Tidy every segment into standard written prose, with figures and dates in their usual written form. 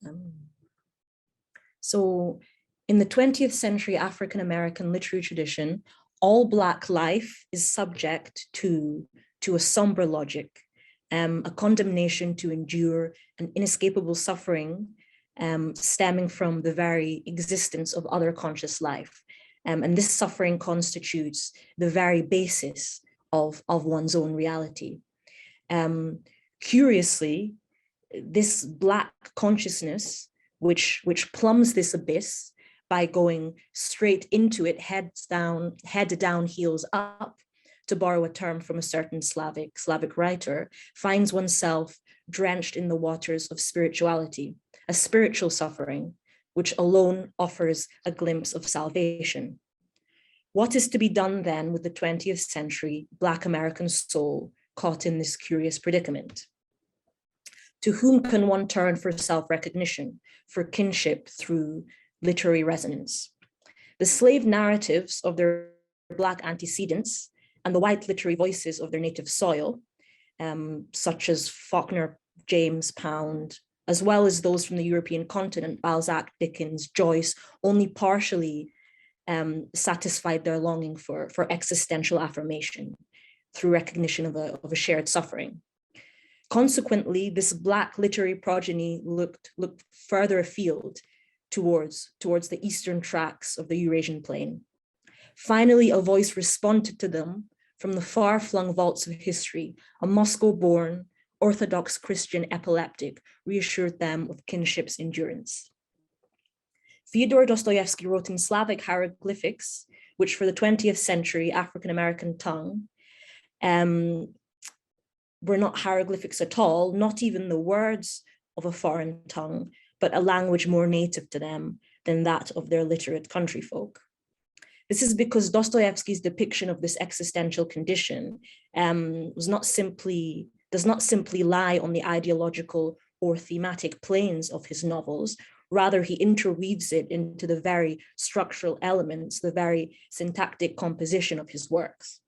Um, so in the 20th century African-American literary tradition, all Black life is subject to a somber logic, a condemnation to endure an inescapable suffering stemming from the very existence of other conscious life. And this suffering constitutes the very basis of one's own reality. Curiously, this Black consciousness, which plumbs this abyss by going straight into it, head down, heels up, to borrow a term from a certain Slavic writer, finds oneself drenched in the waters of spirituality, a spiritual suffering, which alone offers a glimpse of salvation. What is to be done then with the 20th century Black American soul caught in this curious predicament? To whom can one turn for self-recognition, for kinship through literary resonance? The slave narratives of their Black antecedents and the white literary voices of their native soil, such as Faulkner, James, Pound, as well as those from the European continent, Balzac, Dickens, Joyce, only partially satisfied their longing for existential affirmation through recognition of a shared suffering. Consequently, this Black literary progeny looked further afield towards the eastern tracts of the Eurasian plain. Finally, a voice responded to them from the far-flung vaults of history. A Moscow-born Orthodox Christian epileptic reassured them of kinship's endurance. Fyodor Dostoevsky wrote in Slavic hieroglyphics, which for the 20th century African-American tongue were not hieroglyphics at all, not even the words of a foreign tongue, but a language more native to them than that of their literate country folk. This is because Dostoevsky's depiction of this existential condition does not simply lie on the ideological or thematic planes of his novels. Rather, he interweaves it into the very structural elements, the very syntactic composition of his works.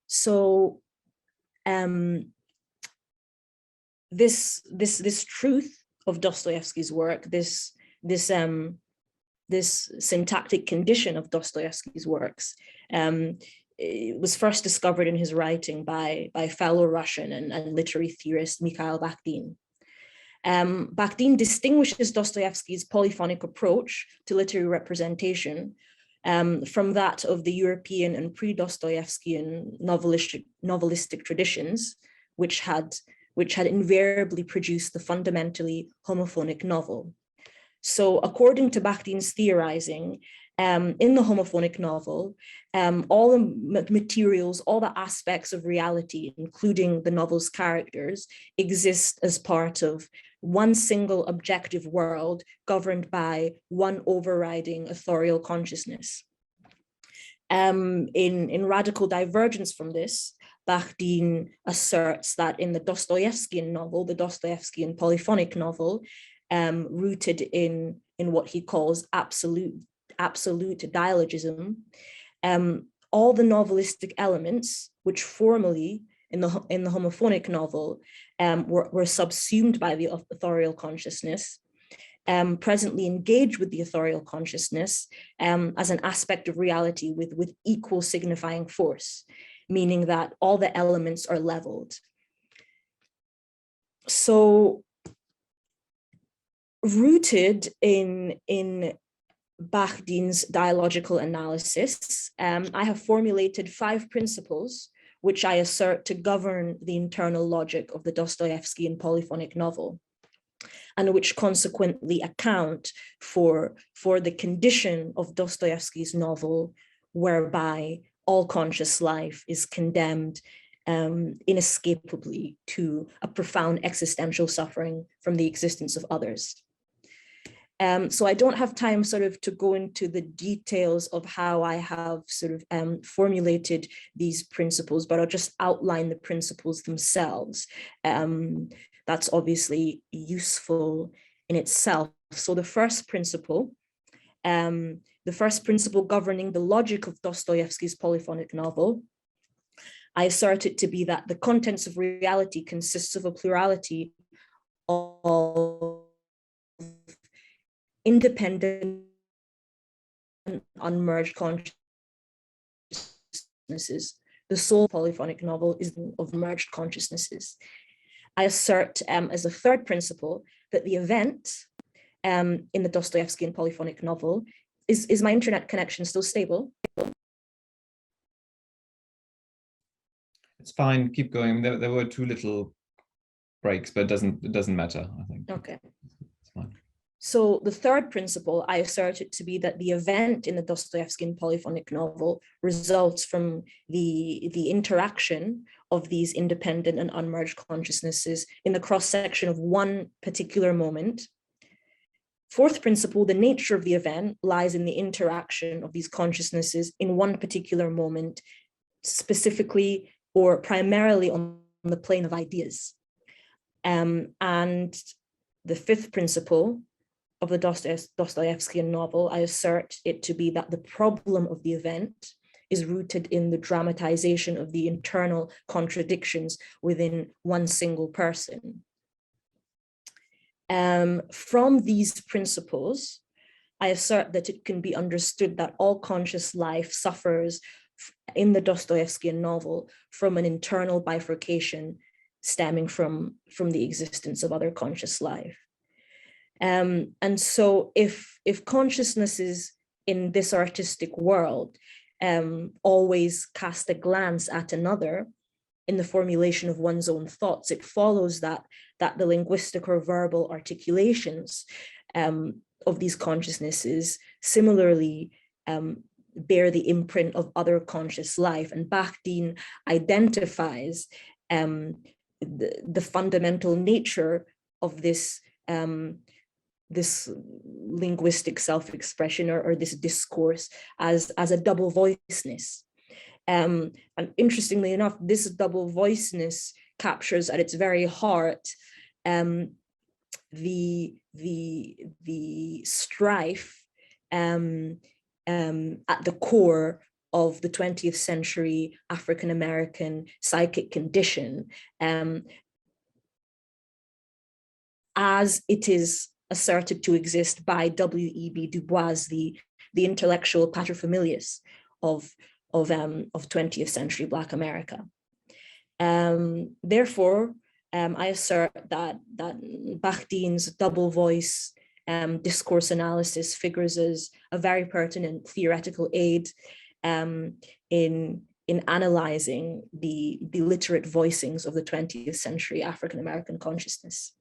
So this truth of Dostoevsky's work, this syntactic condition of Dostoevsky's works, it was first discovered in his writing by fellow Russian and literary theorist Mikhail Bakhtin. Bakhtin distinguishes Dostoevsky's polyphonic approach to literary representation from that of the European and pre-Dostoevskian novelistic traditions, which had invariably produced the fundamentally homophonic novel. So according to Bakhtin's theorizing, in the homophonic novel, all the materials, all the aspects of reality, including the novel's characters, exist as part of one single objective world governed by one overriding authorial consciousness. In radical divergence from this, Bakhtin asserts that in the Dostoevskian novel, the Dostoevskian polyphonic novel, rooted in what he calls absolute dialogism, all the novelistic elements, which formally in the homophonic novel were subsumed by the authorial consciousness, presently engage with the authorial consciousness as an aspect of reality with equal signifying force, meaning that all the elements are leveled. So rooted in Bakhtin's dialogical analysis, I have formulated 5 principles which I assert to govern the internal logic of the Dostoevskian polyphonic novel, and which consequently account for the condition of Dostoevsky's novel, whereby all conscious life is condemned inescapably to a profound existential suffering from the existence of others. So I don't have time sort of to go into the details of how I have sort of formulated these principles, but I'll just outline the principles themselves. That's obviously useful in itself. So the first principle governing the logic of Dostoevsky's polyphonic novel I assert it to be that the contents of reality consists of a plurality of independent and unmerged consciousnesses. The sole polyphonic novel is of merged consciousnesses. I assert as a third principle that the event in the Dostoevskian polyphonic novel is my internet connection still stable? It's fine, keep going. There were two little breaks, but it doesn't matter, I think. Okay. It's fine. So the third principle, I assert it to be that the event in the Dostoevskian polyphonic novel results from the interaction of these independent and unmerged consciousnesses in the cross-section of one particular moment. Fourth principle, the nature of the event lies in the interaction of these consciousnesses in one particular moment, specifically or primarily on the plane of ideas. And the fifth principle of the Dostoevskian novel, I assert it to be that the problem of the event is rooted in the dramatization of the internal contradictions within one single person. From these principles, I assert that it can be understood that all conscious life suffers in the Dostoevskian novel from an internal bifurcation stemming from the existence of other conscious life. And so if consciousnesses in this artistic world always cast a glance at another in the formulation of one's own thoughts, it follows that the linguistic or verbal articulations of these consciousnesses similarly bear the imprint of other conscious life. And Bakhtin identifies the fundamental nature of this this linguistic self-expression or this discourse as a double voiceness. And interestingly enough, this double voiceness captures at its very heart the strife at the core of the 20th century African-American psychic condition, as it is asserted to exist by W.E.B. Du Bois, the intellectual paterfamilias of 20th century Black America. Therefore, I assert that Bakhtin's double voice discourse analysis figures as a very pertinent theoretical aid in analyzing the literate voicings of the 20th century African-American consciousness.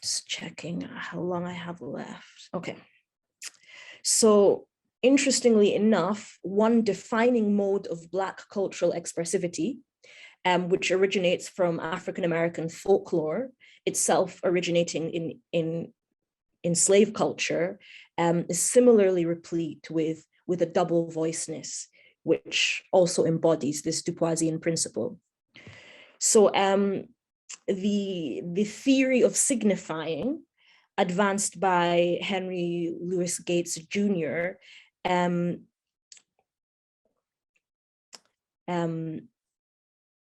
Just checking how long I have left. Okay. So interestingly enough, one defining mode of Black cultural expressivity, which originates from African-American folklore, itself originating in slave culture, is similarly replete with a double voiceness, which also embodies this Duboisian principle. So the theory of signifying advanced by Henry Louis Gates Jr.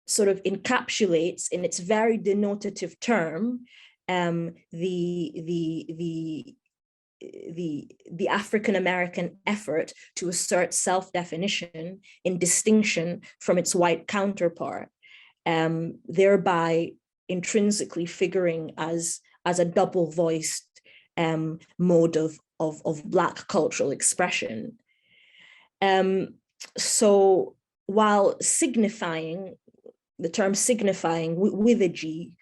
Sort of encapsulates in its very denotative term the African-American effort to assert self-definition in distinction from its white counterpart, thereby intrinsically figuring as a double-voiced mode of Black cultural expression. So while signifying, the term signifying with a G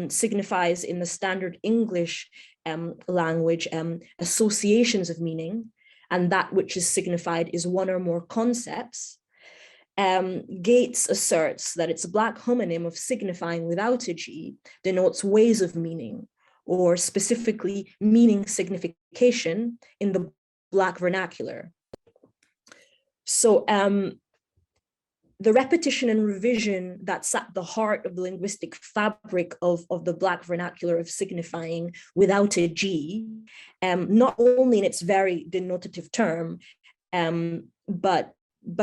signifies in the standard English language associations of meaning, and that which is signified is one or more concepts, Gates asserts that its Black homonym of signifying without a G denotes ways of meaning, or specifically meaning signification in the Black vernacular. So the repetition and revision that's at the heart of the linguistic fabric of the Black vernacular of signifying without a G, not only in its very denotative term, but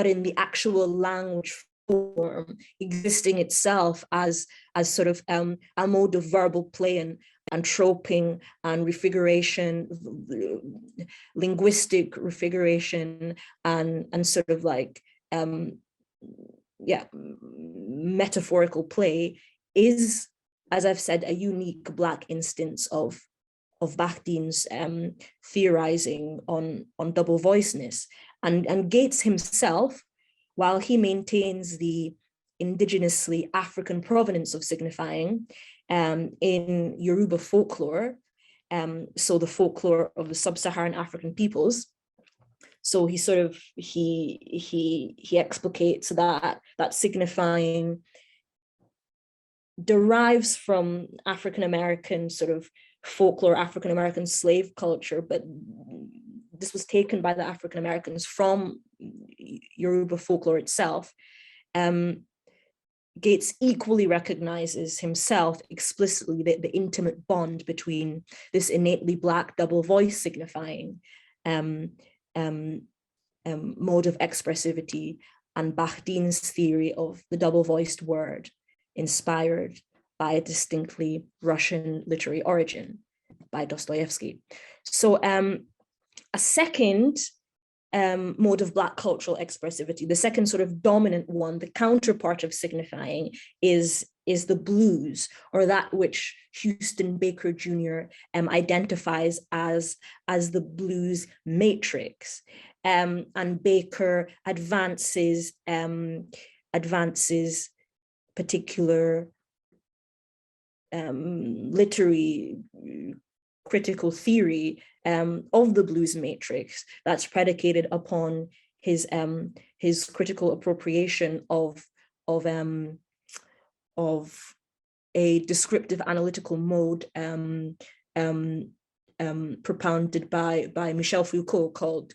in the actual language form existing itself as sort of a mode of verbal play and troping and refiguration, linguistic refiguration, and sort of like metaphorical play is, as I've said, a unique Black instance of Bakhdin's theorizing on double voiceness. And Gates himself, while he maintains the indigenously African provenance of signifying in Yoruba folklore, so the folklore of the sub-Saharan African peoples, so he sort of he explicates that signifying derives from African American sort of folklore, African American slave culture, but this was taken by the African Americans from Yoruba folklore itself. Gates equally recognizes himself explicitly the intimate bond between this innately Black double voice signifying mode of expressivity and Bakhdin's theory of the double-voiced word, inspired by a distinctly Russian literary origin by Dostoevsky. So a second mode of Black cultural expressivity, the second sort of dominant one, the counterpart of signifying, is the blues, or that which Houston Baker Jr. Identifies as the blues matrix. And Baker advances particular literary critical theory of the blues matrix that's predicated upon his critical appropriation of a descriptive analytical mode propounded by Michel Foucault called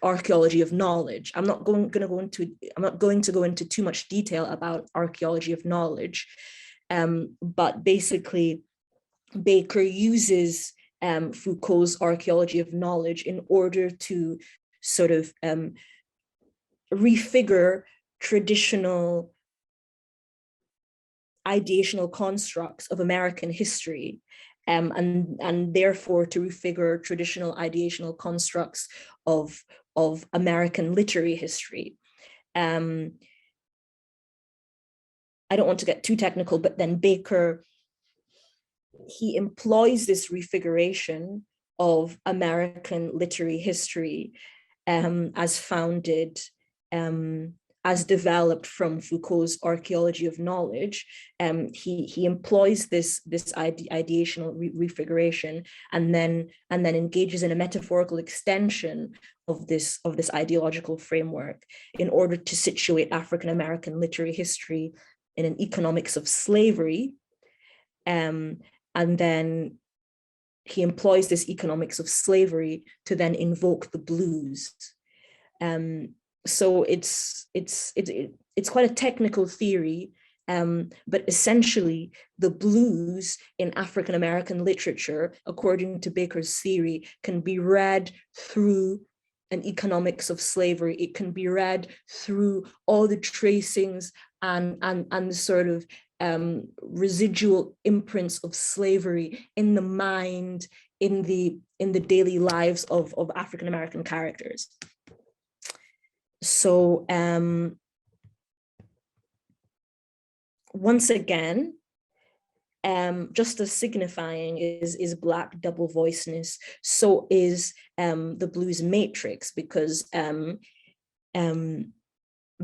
archaeology of knowledge. I'm not going to go into too much detail about archaeology of knowledge, but basically Baker uses Foucault's archaeology of knowledge in order to sort of refigure traditional ideational constructs of American history, and therefore to refigure traditional ideational constructs of American literary history. I don't want to get too technical, but then Baker, he employs this refiguration of American literary history as founded, as developed from Foucault's archaeology of knowledge. He employs this ideational refiguration and then engages in a metaphorical extension of this ideological framework in order to situate African American literary history in an economics of slavery. And then he employs this economics of slavery to then invoke the blues. So it's quite a technical theory, but essentially the blues in African American literature, according to Baker's theory, can be read through an economics of slavery. It can be read through all the tracings and sort of residual imprints of slavery in the mind, in the daily lives of African American characters. So once again, just as signifying is Black double voiceness, so is the blues matrix, because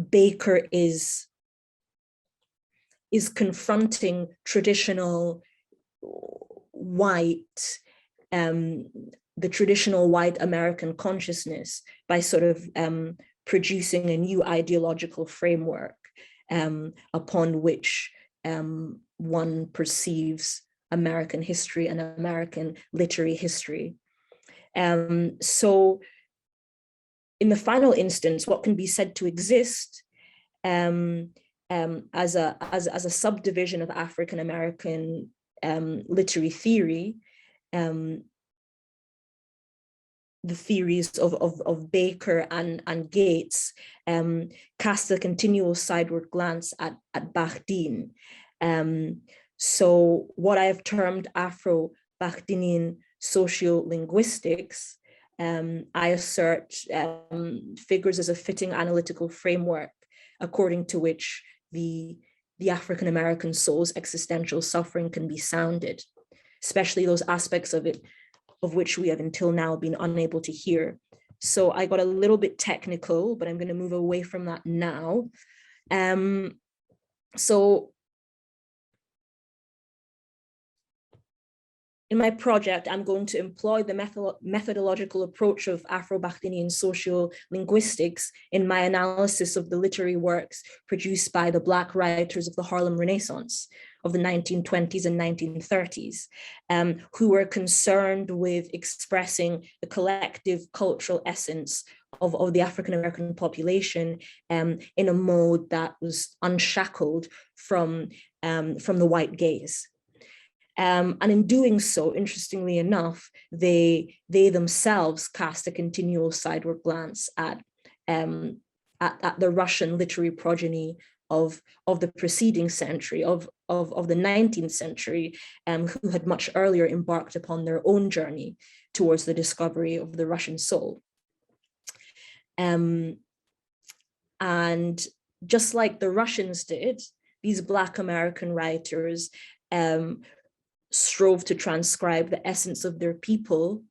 Baker is confronting traditional white, the traditional white American consciousness by sort of producing a new ideological framework upon which one perceives American history and American literary history. So in the final instance, what can be said to exist as a subdivision of African American literary theory, the theories of Baker and Gates cast a continual sideward glance at Bakhdin. So what I have termed Afro-Bakhdinian sociolinguistics, I assert figures as a fitting analytical framework according to which the African-American soul's existential suffering can be sounded, especially those aspects of it of which we have until now been unable to hear. So I got a little bit technical, but I'm going to move away from that now. So in my project, I'm going to employ the methodological approach of Afro-Bakhdinian sociolinguistics in my analysis of the literary works produced by the Black writers of the Harlem Renaissance of the 1920s and 1930s, who were concerned with expressing the collective cultural essence of the African-American population in a mode that was unshackled from the white gaze. And in doing so, interestingly enough, they themselves cast a continual sideward glance at the Russian literary progeny of the preceding century, of the 19th century, who had much earlier embarked upon their own journey towards the discovery of the Russian soul. And just like the Russians did, these Black American writers strove to transcribe the essence of their people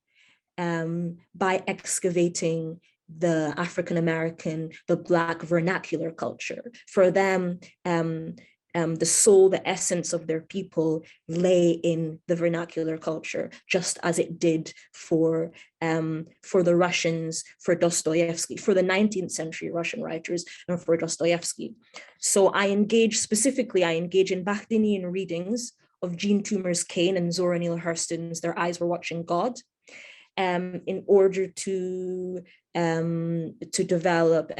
by excavating the African-American, the Black vernacular culture. For them, the soul, the essence of their people lay in the vernacular culture, just as it did for the Russians, for Dostoevsky, for the 19th century Russian writers, and for Dostoevsky. So I engage in Bakhdinian readings of Jean Toomer's Cain and Zora Neale Hurston's Their Eyes Were Watching God, in order to develop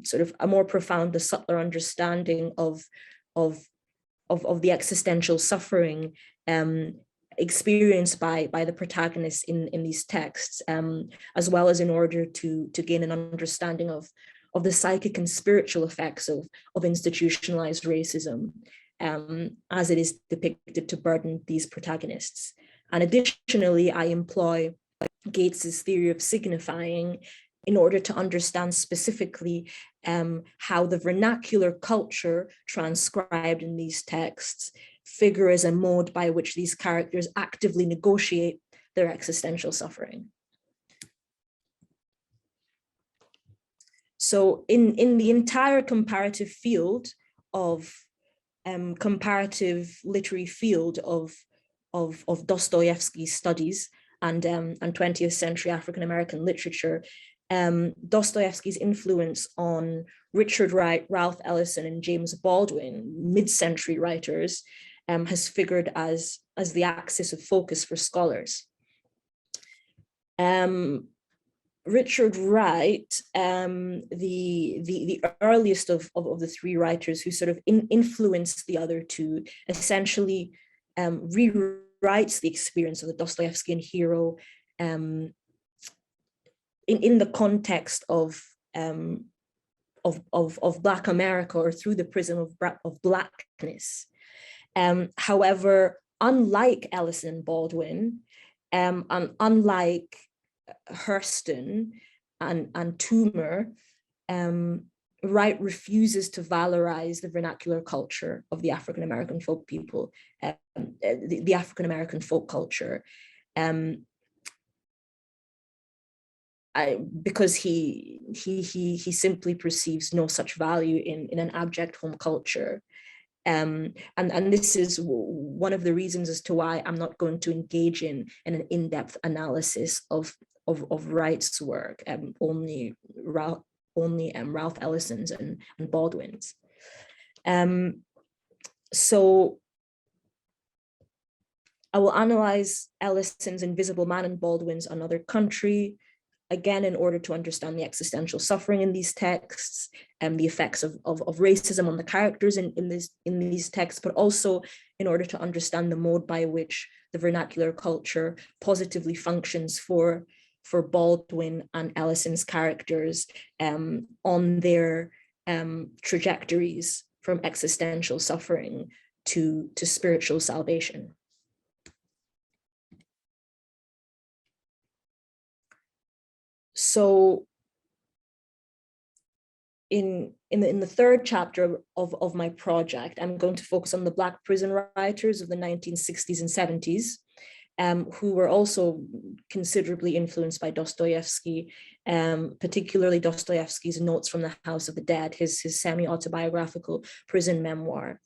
sort of a more profound, a subtler understanding of the existential suffering experienced by the protagonists in these texts, as well as in order to gain an understanding of the psychic and spiritual effects of institutionalized racism, as it is depicted to burden these protagonists. And additionally, I employ Gates's theory of signifying in order to understand specifically how the vernacular culture transcribed in these texts figure as a mode by which these characters actively negotiate their existential suffering. So in the entire comparative field of comparative literary field of Dostoevsky's studies and 20th century African-American literature, Dostoevsky's influence on Richard Wright, Ralph Ellison, and James Baldwin, mid-century writers, has figured as the axis of focus for scholars. Richard Wright, the earliest of the three writers who sort of influenced the other two, essentially rewrites the experience of the Dostoevskian hero in the context of Black America, or through the prism of Blackness. However, unlike Ellison and Baldwin, and unlike Hurston and Toomer, Wright refuses to valorize the vernacular culture of the African-American folk people, the African-American folk culture, because he simply perceives no such value in an abject home culture. And this is one of the reasons as to why I'm not going to engage in an in-depth analysis of Wright's work, only Ralph Ellison's and Baldwin's. So I will analyze Ellison's Invisible Man and Baldwin's Another Country, again, in order to understand the existential suffering in these texts and the effects of racism on the characters in these texts, but also in order to understand the mode by which the vernacular culture positively functions for Baldwin and Ellison's characters on their trajectories from existential suffering to spiritual salvation. So in the third chapter of my project, I'm going to focus on the Black prison writers of the 1960s and 70s, who were also considerably influenced by Dostoevsky, particularly Dostoevsky's Notes from the House of the Dead, his semi-autobiographical prison memoir.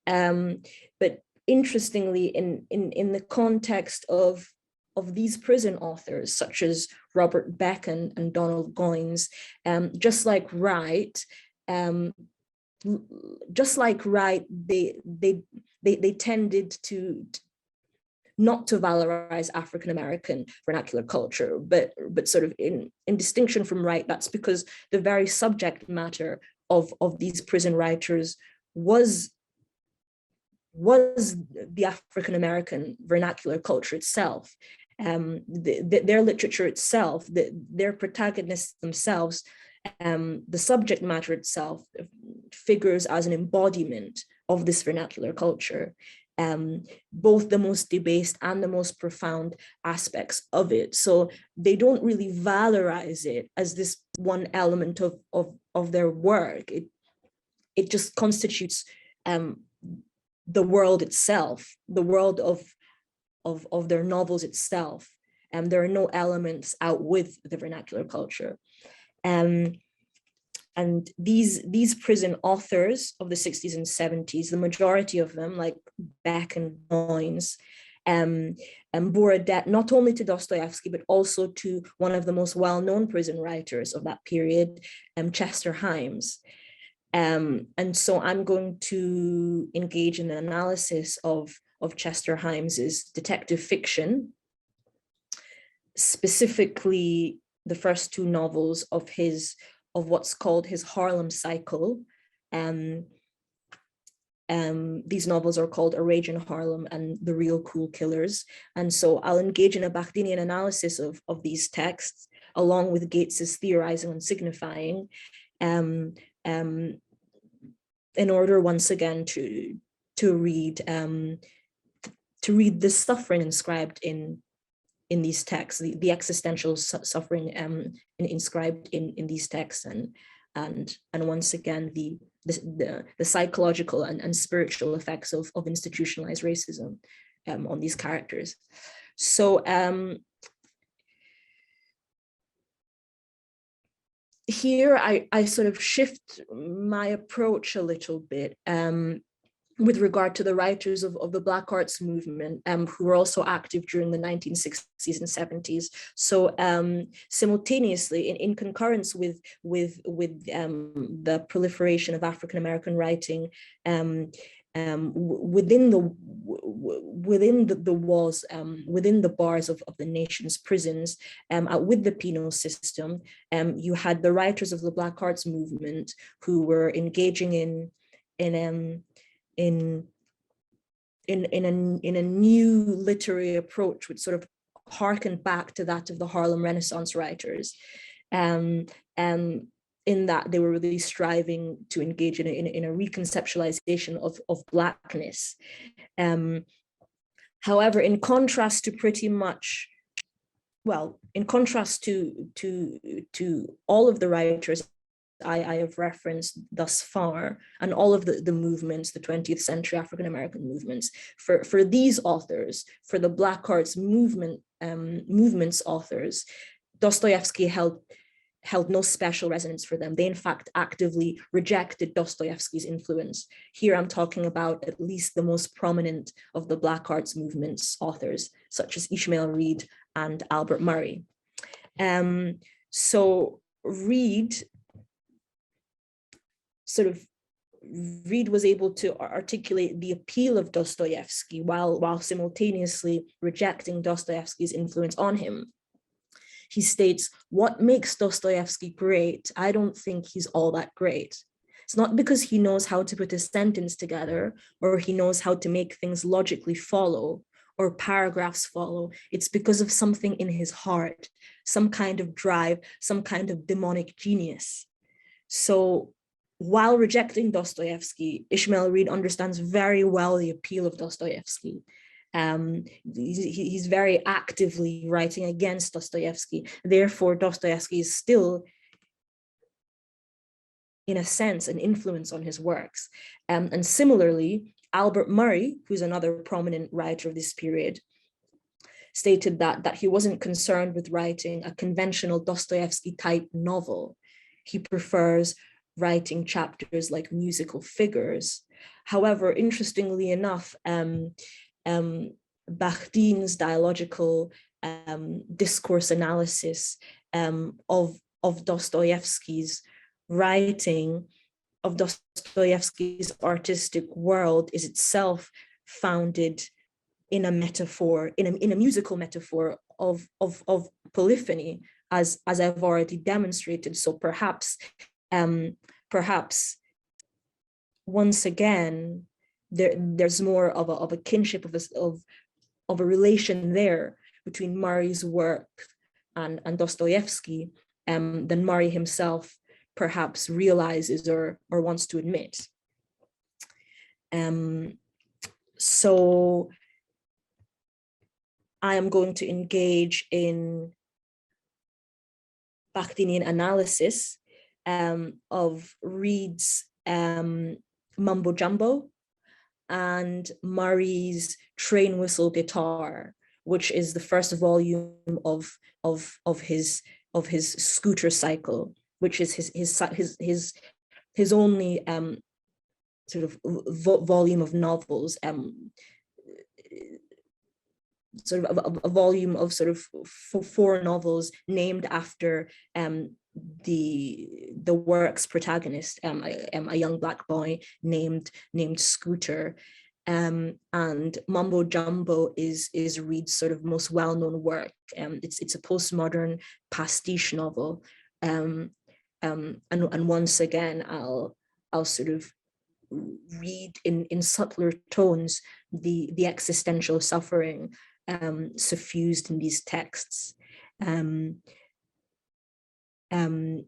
But interestingly, in the context of these prison authors, such as Robert Beck and Donald Goines, just like Wright, they tended to not to valorize African-American vernacular culture, but sort of in distinction from Wright, that's because the very subject matter of these prison writers was the African-American vernacular culture itself. Their literature itself, their protagonists themselves, the subject matter itself figures as an embodiment of this vernacular culture, both the most debased and the most profound aspects of it. So they don't really valorize it as this one element of their work. It just constitutes the world itself, the world of their novels itself. There are no elements out with the vernacular culture. And these prison authors of the 60s and 70s, the majority of them, like Beck and Goines, bore a debt not only to Dostoevsky, but also to one of the most well-known prison writers of that period, Chester Himes. And so I'm going to engage in an analysis of Chester Himes's detective fiction, specifically the first two novels of what's called his Harlem cycle. These novels are called A Rage in Harlem and The Real Cool Killers. And so I'll engage in a Bakhtinian analysis of these texts, along with Gates's theorizing on signifying, in order once again to read the suffering inscribed in these texts, the existential suffering inscribed in these texts, and once again the psychological and spiritual effects of institutionalized racism on these characters. So here I sort of shift my approach a little bit with regard to the writers of the Black arts movement, who were also active during the 1960s and 70s. So simultaneously, in concurrence with the proliferation of African-American writing within the walls, within the bars of the nation's prisons, with the penal system, you had the writers of the Black arts movement who were engaging in a new literary approach, which sort of harkened back to that of the Harlem Renaissance writers. In that they were really striving to engage in a reconceptualization of Blackness. However, in contrast to all of the writers I have referenced thus far, and all of the movements, the 20th century African-American movements, for these authors, for the Black arts movement's authors, Dostoevsky held no special resonance for them. They in fact actively rejected Dostoevsky's influence. Here I'm talking about at least the most prominent of the Black arts movement's authors, such as Ishmael Reed and Albert Murray. So Reed was able to articulate the appeal of Dostoevsky while simultaneously rejecting Dostoevsky's influence on him. He states, what makes Dostoevsky great? I don't think he's all that great. It's not because he knows how to put a sentence together, or he knows how to make things logically follow, or paragraphs follow. It's because of something in his heart, some kind of drive, some kind of demonic genius. So while rejecting Dostoevsky, Ishmael Reed understands very well the appeal of Dostoevsky. He's very actively writing against Dostoevsky. Therefore, Dostoevsky is still, in a sense, an influence on his works. And similarly, Albert Murray, who's another prominent writer of this period, stated that he wasn't concerned with writing a conventional Dostoevsky type novel. He prefers writing chapters like musical figures. However, interestingly enough, Bakhtin's dialogical discourse analysis of Dostoevsky's writing, of Dostoevsky's artistic world, is itself founded in a metaphor, in a musical metaphor of polyphony, as I've already demonstrated. So perhaps once again, there's more of a kinship, of a relation there between Murray's work and Dostoevsky than Murray himself perhaps realizes or wants to admit. So I am going to engage in Bakhtinian analysis of Reed's Mumbo Jumbo and Murray's Train Whistle Guitar, which is the first volume of his scooter cycle, which is his only sort of volume of novels, sort of a volume of sort of four novels named after the work's protagonist, a young black boy named Scooter. And Mumbo Jumbo is Reed's sort of most well-known work. It's a postmodern pastiche novel. And once again, I'll sort of read in subtler tones the existential suffering suffused in these texts. And in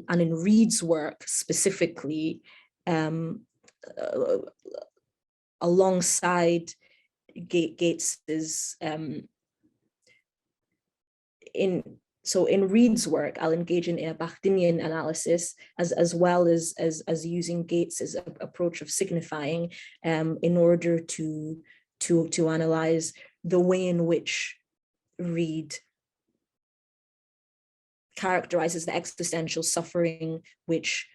Reed's work specifically, alongside Gates's in Reed's work, I'll engage in a Bakhtinian analysis as well as using Gates's approach of signifying in order to analyze the way in which Reed characterizes the existential suffering which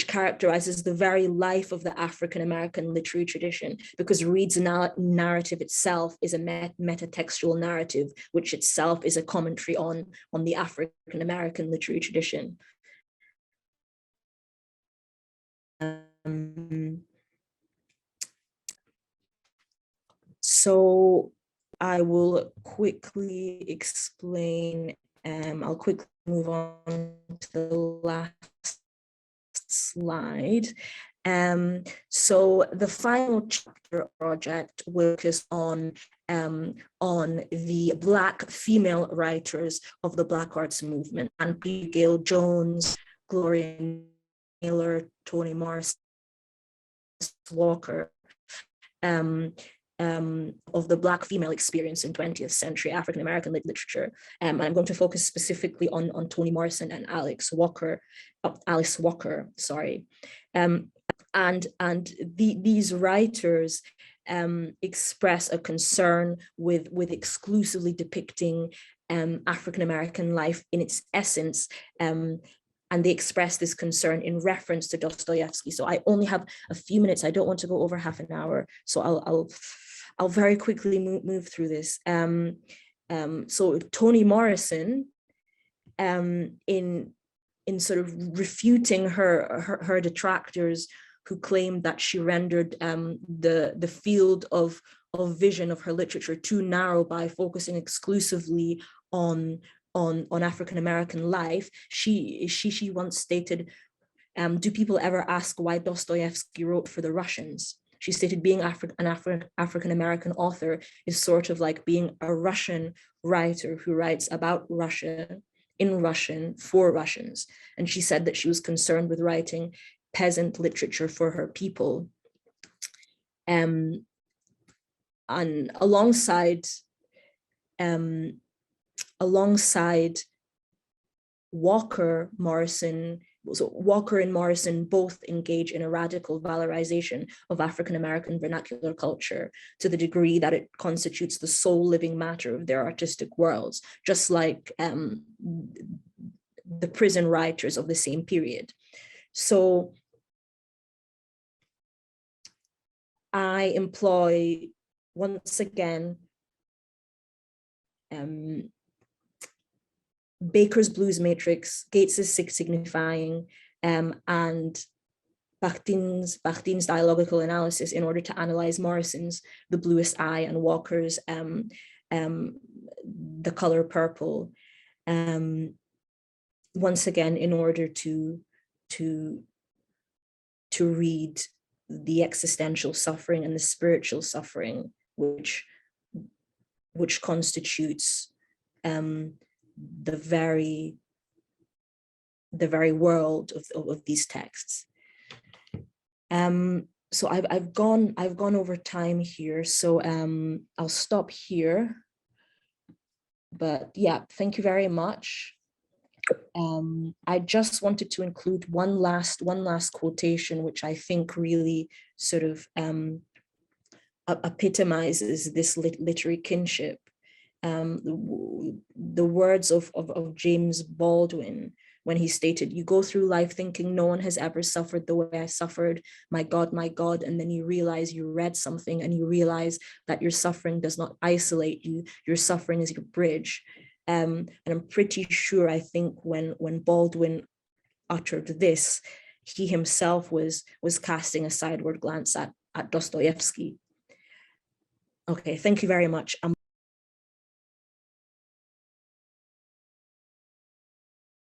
characterizes the very life of the African-American literary tradition, because Reed's narrative itself is a metatextual narrative, which itself is a commentary on the African-American literary tradition. So I will quickly explain, I'll quickly move on to the last slide. So the final chapter project will focus on the Black female writers of the Black arts movement, and Gail Jones, Gloria Naylor, Toni Morris, Walker, of the Black female experience in 20th century African-American literature. I'm going to focus specifically on Toni Morrison and Alice Walker, sorry. These writers express a concern with exclusively depicting African-American life in its essence, and they express this concern in reference to Dostoevsky. So I only have a few minutes. I don't want to go over half an hour, so I'll very quickly move through this. So Toni Morrison, in sort of refuting her detractors who claimed that she rendered the field of vision of her literature too narrow by focusing exclusively on African-American life. She once stated, do people ever ask why Dostoevsky wrote for the Russians? She stated being an African-American author is sort of like being a Russian writer who writes about Russia in Russian for Russians. And she said that she was concerned with writing peasant literature for her people. And alongside Walker and Morrison both engage in a radical valorization of African-American vernacular culture to the degree that it constitutes the sole living matter of their artistic worlds, just like the prison writers of the same period. So I employ, once again, Baker's blues matrix, Gates's six signifying, and Bakhtin's dialogical analysis in order to analyze Morrison's The Bluest Eye and Walker's The Color Purple. Once again, in order to read the existential suffering and the spiritual suffering, which constitutes the very world of these texts. So I've gone over time here, so I'll stop here. But yeah, thank you very much. I just wanted to include one last quotation, which I think really sort of epitomizes this literary kinship. The words of James Baldwin, when he stated, "You go through life thinking no one has ever suffered the way I suffered, my God, and then you realize you read something and you realize that your suffering does not isolate you, your suffering is your bridge." And I'm pretty sure, I think when Baldwin uttered this, he himself was casting a sideward glance at Dostoevsky. Okay, thank you very much.